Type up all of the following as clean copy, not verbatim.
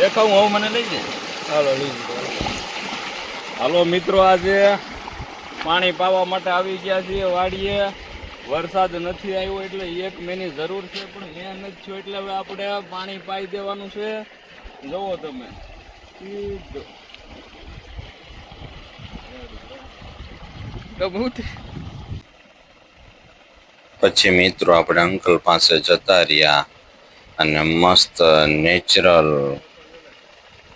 દેખાવું હું મને લઈ જાય. હાલો લીધું. હાલો મિત્રો, આજે પાણી પાવા માટે આવી ગયા છીએ વાડીએ. વરસાદ નથી આવ્યો એટલે 1 મહિની જરૂર છે, પણ એ નથી થયો એટલે હવે આપણે પાણી પાઈ દેવાનું છે. જોવો તમે પછી મિત્રો આપણે અંકલ પાસે જતા રહ્યા અને મસ્ત નેચરલ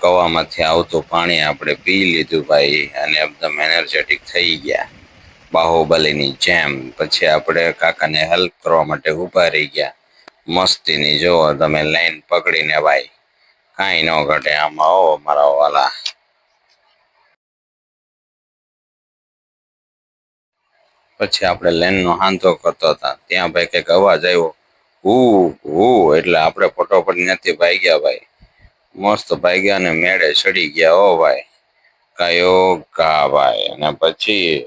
કવામાંથી આવતું પાણી આપણે પી લીધું ભાઈ, અને એકદમ એનર્જેટિક થઈ ગયા બાહુબલીની જેમ. પછી આપણે કાકાને હેલ્પ કરવા માટે ઊભા રહી ગયા. મસ્તીની જોવો તમે લાઈન પકડીને ભાઈ, કાંઈ ન ઘટે આમાં. ઓ મારા વાલા, પછી આપણે લાઈનનો હાંધો કરતો હતા ત્યાં ભાઈ કંઈક અવાજ આવ્યો, હું એટલે આપણે ફટોફટ ત્યાંથી ભાગ્યા ભાઈ. મસ્ત ભાગ્યા અને મેળે ચડી ગયા. ઓ ભાઈ, કયો ઘા ભાઈ. અને પછી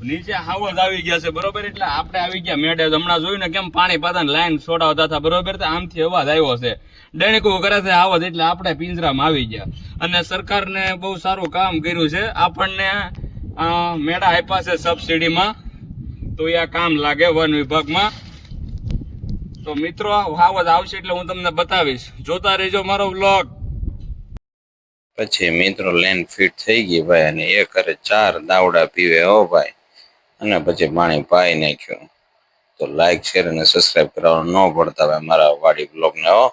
નીચે હાવજ આવી ગયા છે બરોબર, એટલે આપણે આવી ગયા મેડે. હમણાં જોયું ને કેમ પાણી પાતા લાઈન છોડાવતા હતા બરોબર, તો આમથી અવાજ આવ્યો છે. ડેણકું કરે છે હાવજ, એટલે આપણે પિંજરામાં આવી ગયા. અને સરકારને બહુ સારું કામ કર્યું છે, આપણને મેળા આપ્યા છે સબસિડીમાં, તો એ કામ લાગે વન વિભાગમાં. તો મિત્રો હાવજ આવશે એટલે હું તમને બતાવીશ, જોતા રહેજો મારો વ્લોગ. પછી મિત્રો લાઈન ફિટ થઈ ગઈ ભાઈ, અને એ કરે 4 દાવડા પીવે. હો ભાઈ, અને પછી પાણી પાઈ નાખ્યું. તો લાઈક શેર અને સબસ્ક્રાઈબ કરવાનું ન ભૂલતા ભાઈ મારા વાડી બ્લોગને. હો